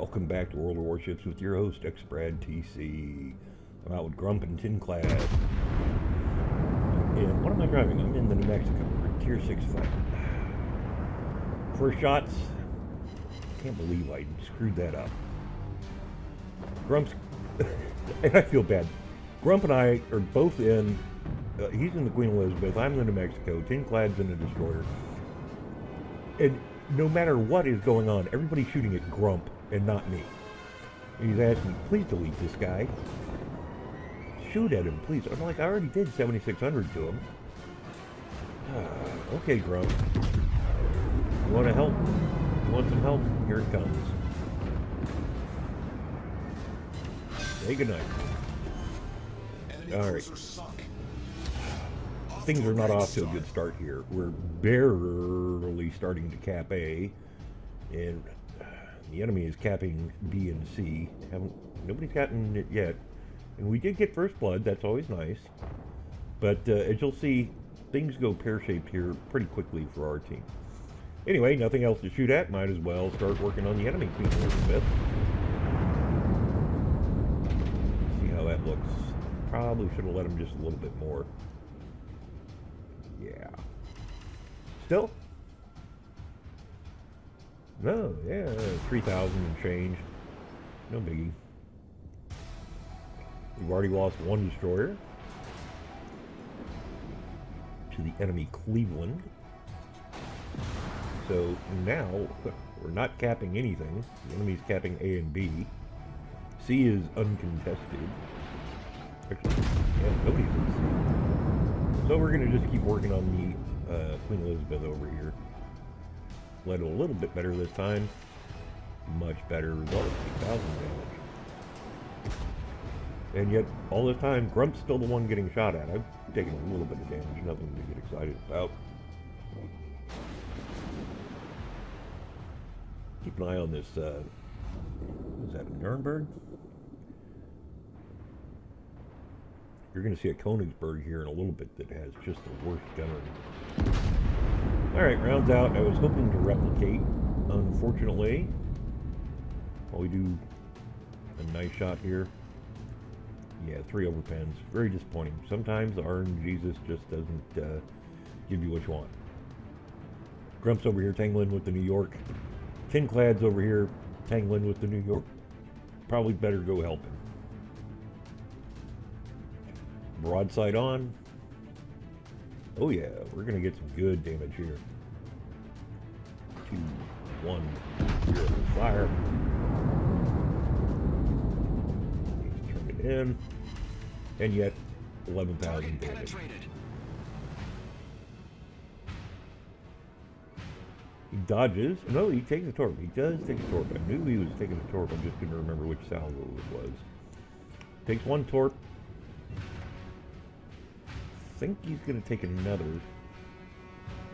Welcome back to World of Warships with your host, X-Brad TC. I'm out with Grump and Tinclad. And what am I driving? I'm in the New Mexico. We're Tier 6 fight. First shots. Can't believe I screwed that up. Grump's... and I feel bad. Grump and I are both in... he's in the Queen Elizabeth. I'm in the New Mexico. Tinclad's in the destroyer. And no matter what is going on, everybody's shooting at Grump and not me. And he's asking, please delete this guy. Shoot at him, please. I'm like, I already did 7,600 to him. Okay, Grump. You want to help? You want some help? Here it comes. Say goodnight. Alright. Things are not off to a good start here. We're barely starting to cap A, and the enemy is capping B and C. Nobody's gotten it yet, and we did get first blood. That's always nice, but as you'll see, things go pear-shaped here pretty quickly for our team. Anyway, nothing else to shoot at. Might as well start working on the enemy Queen Elizabeth. See how that looks. Probably should have let him just a little bit more. Yeah. Still? No, yeah, 3,000 and change. No biggie. We've already lost one destroyer to the enemy Cleveland. So now we're not capping anything. The enemy's capping A and B. C is uncontested. Actually, yeah, nobody's in C. So we're going to just keep working on the Queen Elizabeth over here. Led a little bit better this time. Much better result, 8,000 damage. And yet, all this time, Grump's still the one getting shot at. I've taken a little bit of damage, nothing to get excited about. Keep an eye on this, is that a Nuremberg? You're going to see a Königsberg here in a little bit that has just the worst gunnery. Alright, rounds out. I was hoping to replicate. Unfortunately, while we do a nice shot here. Yeah, 3 overpens. Very disappointing. Sometimes RNGesus just doesn't give you what you want. Grump's over here tangling with the New York. Tinclad's over here tangling with the New York. Probably better go help him. Broadside on. Oh yeah, we're gonna get some good damage here. 2, 1, 0, fire. Turn it in, and yet 11,000 damage. He dodges. No, he takes a torp. He does take a torp. I knew he was taking a torp. I just couldn't remember which salvo it was. Takes one torp. I think he's going to take another.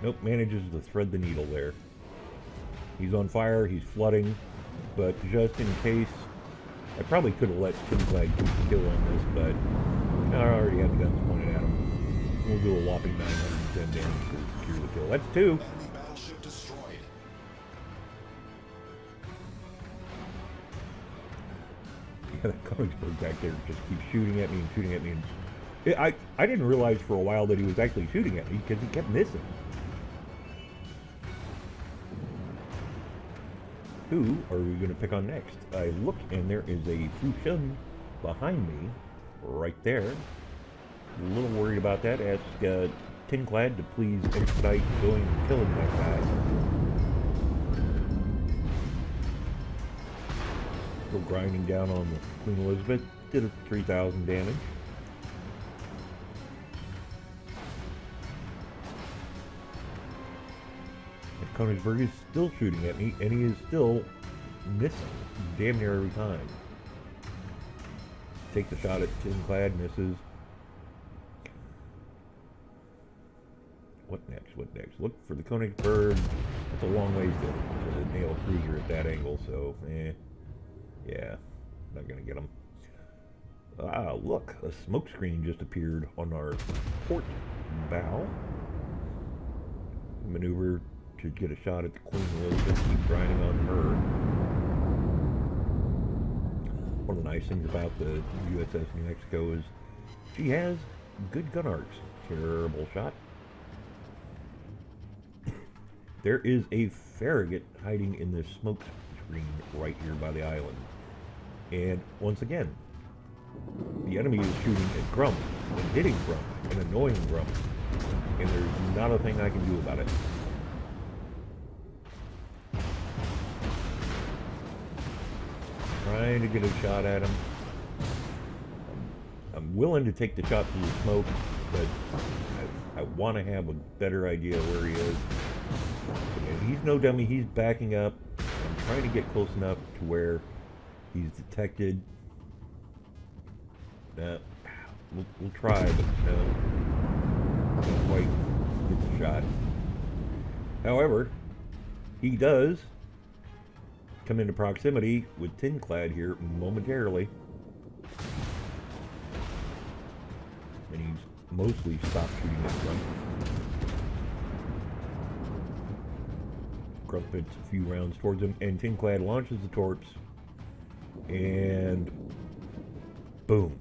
Nope, manages to thread the needle there. He's on fire, he's flooding, but just in case, I probably could have let Tinclad keep the kill on this, but I already had the guns pointed at him. We'll do a whopping 910 damage to secure the kill. That's 2. Yeah, that Königsberg back there just keeps shooting at me and shooting at me. And I didn't realize for a while that he was actually shooting at me because he kept missing. Who are we going to pick on next? I look and there is a Fushun behind me, right there. A little worried about that. Ask Tinclad to please expedite going and killing that guy. Still grinding down on the Queen Elizabeth. Did a 3,000 damage. Königsberg is still shooting at me, and he is still missing damn near every time. Takes a shot at Tinclad, misses. What next? What next? Look for the Königsberg. That's a long ways to nail a cruiser at that angle, so, yeah, not gonna get him. Ah, look, a smoke screen just appeared on our port bow. Maneuver to get a shot at the Queen Elizabeth. Keep grinding on her. One of the nice things about the USS New Mexico is she has good gun arcs. Terrible shot. There is a farragut hiding in this smoke screen right here by the island. And once again, the enemy is shooting at Grump and hitting Grump and annoying Grump. And there's not a thing I can do about it. Trying to get a shot at him. I'm willing to take the shot through the smoke, but I want to have a better idea where he is. And he's no dummy. He's backing up. I'm trying to get close enough to where he's detected. We'll try, but no. Can't quite get the shot. However, he does come into proximity with Tin Clad here momentarily. And he's mostly stopped shooting at Grump. Grump hits a few rounds towards him, and Tin Clad launches the torps, and boom.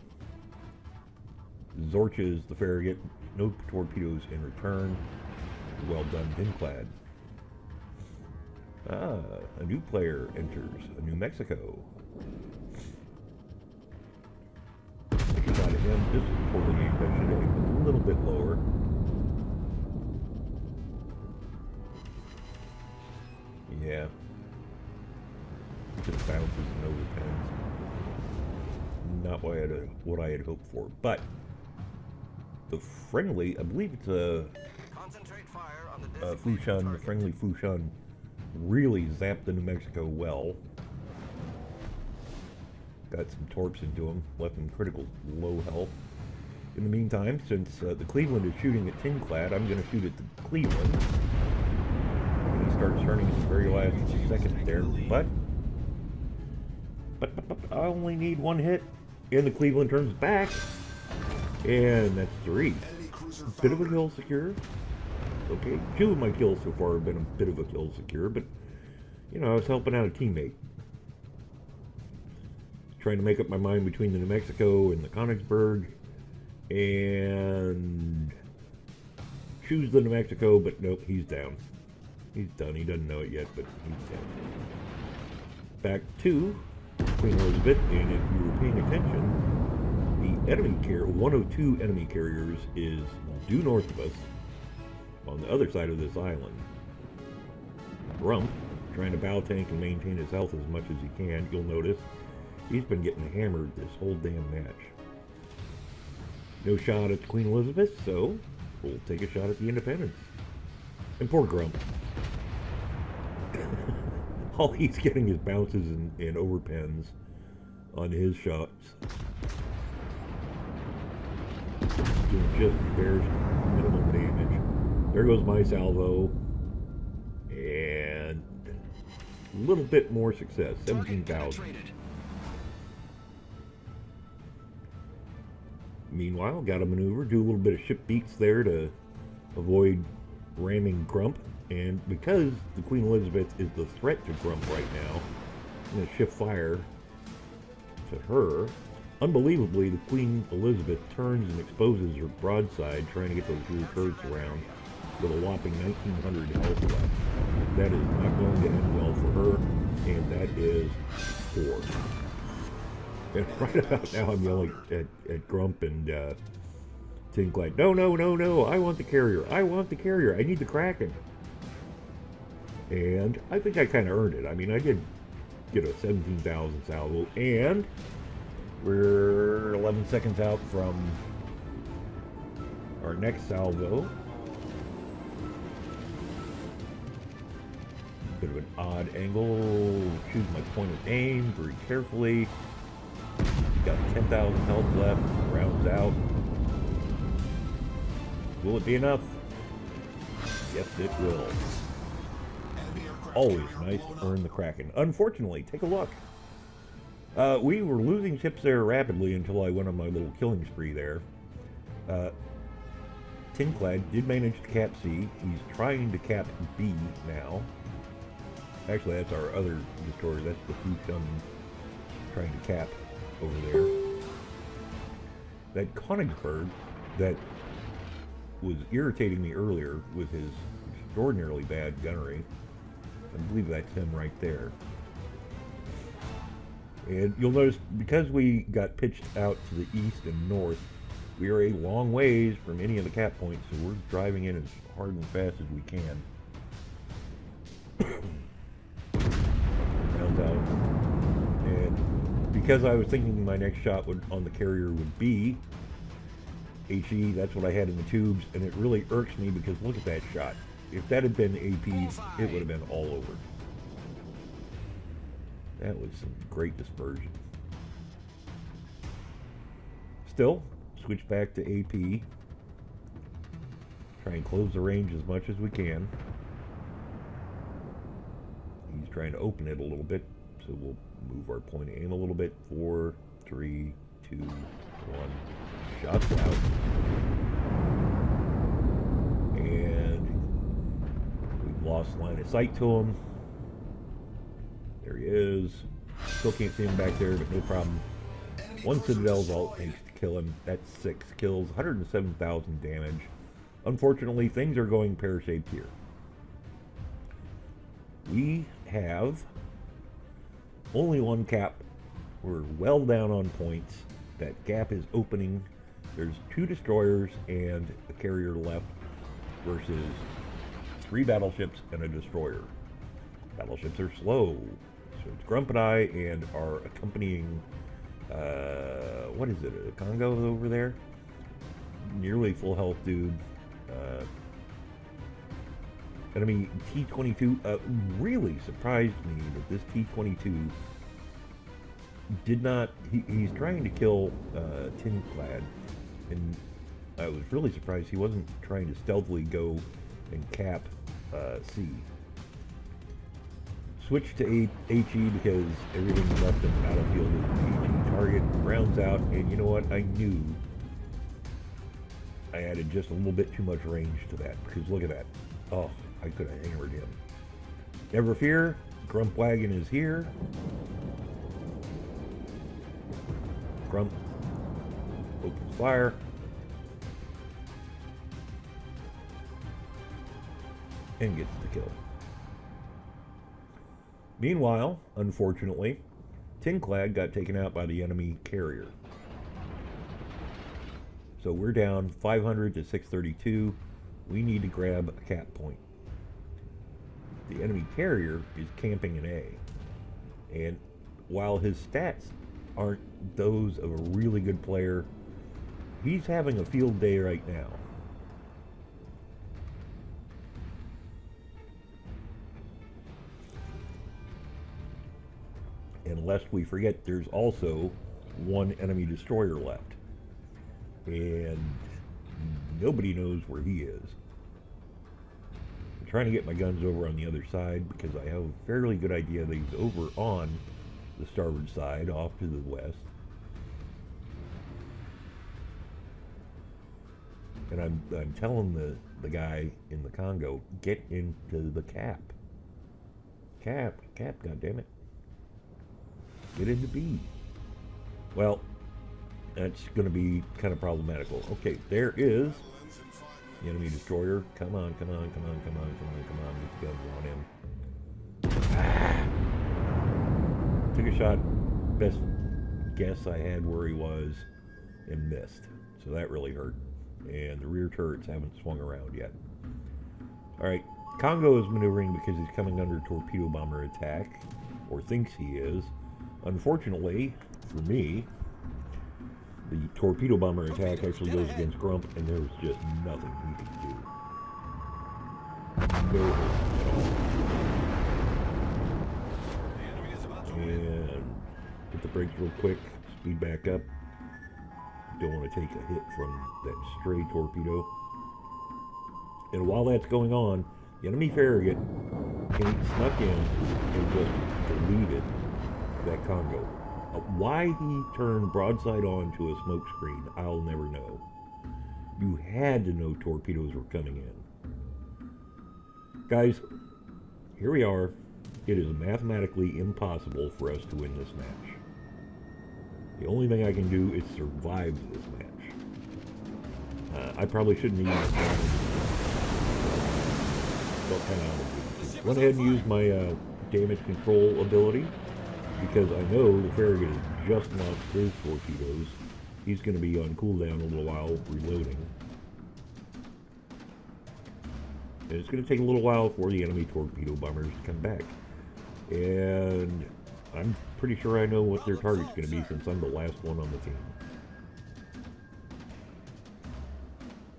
Zorches the farragut. No torpedoes in return. Well done, Tin Clad. A new player enters New Mexico. Take a shot at him. This is poorly aimed. I should have aimed a little bit lower. Yeah. Just bounces and overpens. Not what I had hoped for. But the friendly, I believe it's a Fushun, the friendly Fushun, really zapped the New Mexico well. Got some torps into him, left him critical low health. In the meantime, since the Cleveland is shooting at Tin Clad, I'm going to shoot at the Cleveland. And he starts turning at the very last second there, but I only need one hit, and the Cleveland turns back, and that's 3. Bit of a kill secure. Okay, 2 of my kills so far have been a bit of a kill secure, but, you know, I was helping out a teammate. Trying to make up my mind between the New Mexico and the Königsberg, and choose the New Mexico, but nope, he's down. He's done. He doesn't know it yet, but he's down. Back to Queen Elizabeth, and if you were paying attention, the enemy carrier, 102 enemy carriers, is due north of us, on the other side of this island. Grump, trying to bow tank and maintain his health as much as he can. You'll notice he's been getting hammered this whole damn match. No shot at the Queen Elizabeth, so we'll take a shot at the Independence. And poor Grump. All he's getting is bounces and overpens on his shots. Doing just bare minimum damage. There goes my salvo, and a little bit more success, 17,000. Meanwhile, got to maneuver, do a little bit of ship beats there to avoid ramming Grump, and because the Queen Elizabeth is the threat to Grump right now, I'm going to shift fire to her. Unbelievably, the Queen Elizabeth turns and exposes her broadside, trying to get those rear turrets around, with a whopping 1,900 health left. That is not going to end well for her, and that is 4. And right about now, I'm yelling at Grump and Tin Clad, no, no, no, no, I want the carrier, I want the carrier, I need the Kraken. And I think I kind of earned it. I mean, I did get a 17,000 salvo, and we're 11 seconds out from our next salvo. Bit of an odd angle. Choose my point of aim very carefully. Got 10,000 health left. Rounds out. Will it be enough? Yes, it will. Always nice to earn the Kraken. Unfortunately, take a look. We were losing ships there rapidly until I went on my little killing spree there. Tin Clad did manage to cap C. He's trying to cap B now. Actually, that's our other destroyer. That's the Fushun trying to cap over there. That Königsberg that was irritating me earlier with his extraordinarily bad gunnery. I believe that's him right there. And you'll notice, because we got pitched out to the east and north, we are a long ways from any of the cap points, so we're driving in as hard and fast as we can. Rounds out. And because I was thinking my next shot on the carrier would be HE, that's what I had in the tubes, and it really irks me because look at that shot. If that had been APs, it would have been all over. That was some great dispersion. Still, switch back to AP. Try and close the range as much as we can. He's trying to open it a little bit, so we'll move our point of aim a little bit. 4, 3, 2, 1. Shots out. And we've lost line of sight to him. There he is. Still can't see him back there, but no problem. 1 Citadel's all it takes to kill him. That's 6 kills, 107,000 damage. Unfortunately, things are going pear-shaped here. We have only 1 cap. We're well down on points. That gap is opening. There's 2 destroyers and a carrier left versus 3 battleships and a destroyer. Battleships are slow. So it's Grump and I and our accompanying, what is it, a Congo over there? Nearly full health dude. Enemy T-22 really surprised me that this T-22 did not, he's trying to kill Tinclad, and I was really surprised he wasn't trying to stealthily go and cap C. Switch to HE because everything left in the battlefield is an HE target. Rounds out, and you know what? I knew I added just a little bit too much range to that, because look at that. Oh, I could have hammered him. Never fear, Grump Wagon is here. Grump opens fire. And gets the kill. Meanwhile, unfortunately, Tinclad got taken out by the enemy carrier. So we're down 500 to 632. We need to grab a cap point. The enemy carrier is camping in A. And while his stats aren't those of a really good player, he's having a field day right now. And lest we forget, there's also 1 enemy destroyer left. And nobody knows where he is. I'm trying to get my guns over on the other side because I have a fairly good idea that he's over on the starboard side, off to the west. And I'm telling the guy in the Congo, get into the cap. Cap, goddammit. Get into B. Well, that's going to be kind of problematical. Okay, there is the enemy destroyer. Come on. Get the guns on him. Ah! Took a shot. Best guess I had where he was and missed. So that really hurt. And the rear turrets haven't swung around yet. Alright, Congo is maneuvering because he's coming under torpedo bomber attack, or thinks he is. Unfortunately, for me, the torpedo bomber attack actually goes against Grump, and there's just nothing he can do. No hope at all. And hit the brakes real quick, speed back up. Don't want to take a hit from that stray torpedo. And while that's going on, the enemy farragut snuck in and just deleted that Congo. Why he turned broadside on to a smoke screen, I'll never know. You had to know torpedoes were coming in. Guys, here we are. It is mathematically impossible for us to win this match. The only thing I can do is survive this match. I probably shouldn't have used went ahead and used my damage control ability because I know the Farragut has just launched his torpedoes. He's going to be on cooldown a little while, reloading. And it's going to take a little while for the enemy torpedo bombers to come back. And I'm pretty sure I know what their target's going to be since I'm the last one on the team.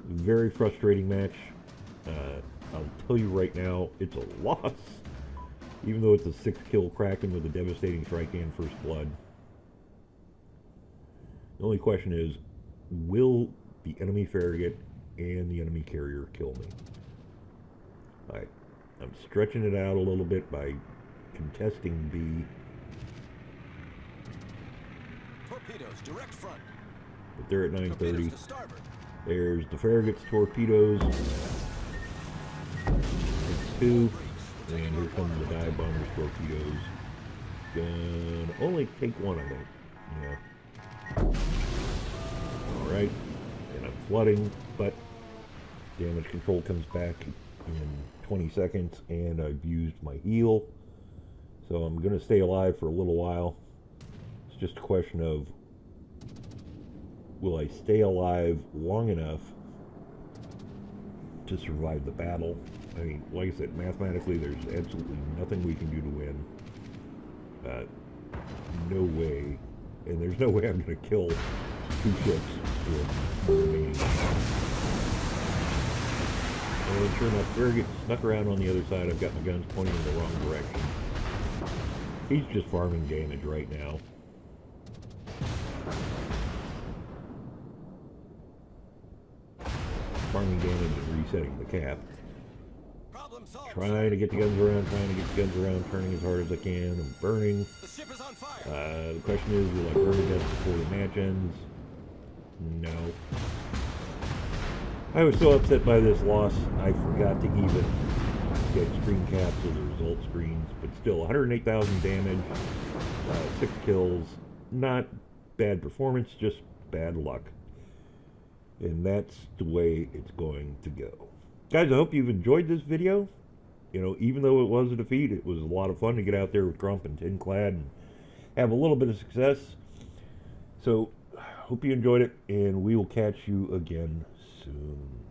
Very frustrating match. I'll tell you right now, it's a loss. Even though it's a 6-kill Kraken with a devastating strike and first blood. The only question is, will the enemy Farragut and the enemy carrier kill me? I'm stretching it out a little bit by contesting B. Torpedoes, direct front. But they're at 9:30. There's the Farragut's torpedoes. It's 2. And here comes the dive bomber's torpedoes. Gonna only take 1, I think. Yeah. Alright. And I'm flooding, but damage control comes back in 20 seconds, and I've used my heal. So I'm going to stay alive for a little while. It's just a question of, will I stay alive long enough to survive the battle? I mean, like I said, mathematically, there's absolutely nothing we can do to win. No way. And there's no way I'm going to kill 2 ships with remaining. And sure enough, Farragut snuck around on the other side. I've got my guns pointing in the wrong direction. He's just farming damage right now. Farming damage and resetting the cap. Trying to get the guns around, turning as hard as I can. I'm burning. The ship is on fire. The question is, will I burn to death before the match ends? No. I was so upset by this loss, I forgot to even get screen caps of the result screens. But still, 108,000 damage, 6 kills. Not bad performance, just bad luck. And that's the way it's going to go. Guys, I hope you've enjoyed this video. You know, even though it was a defeat, it was a lot of fun to get out there with Grump and Tin Clad and have a little bit of success. So, hope you enjoyed it, and we will catch you again soon.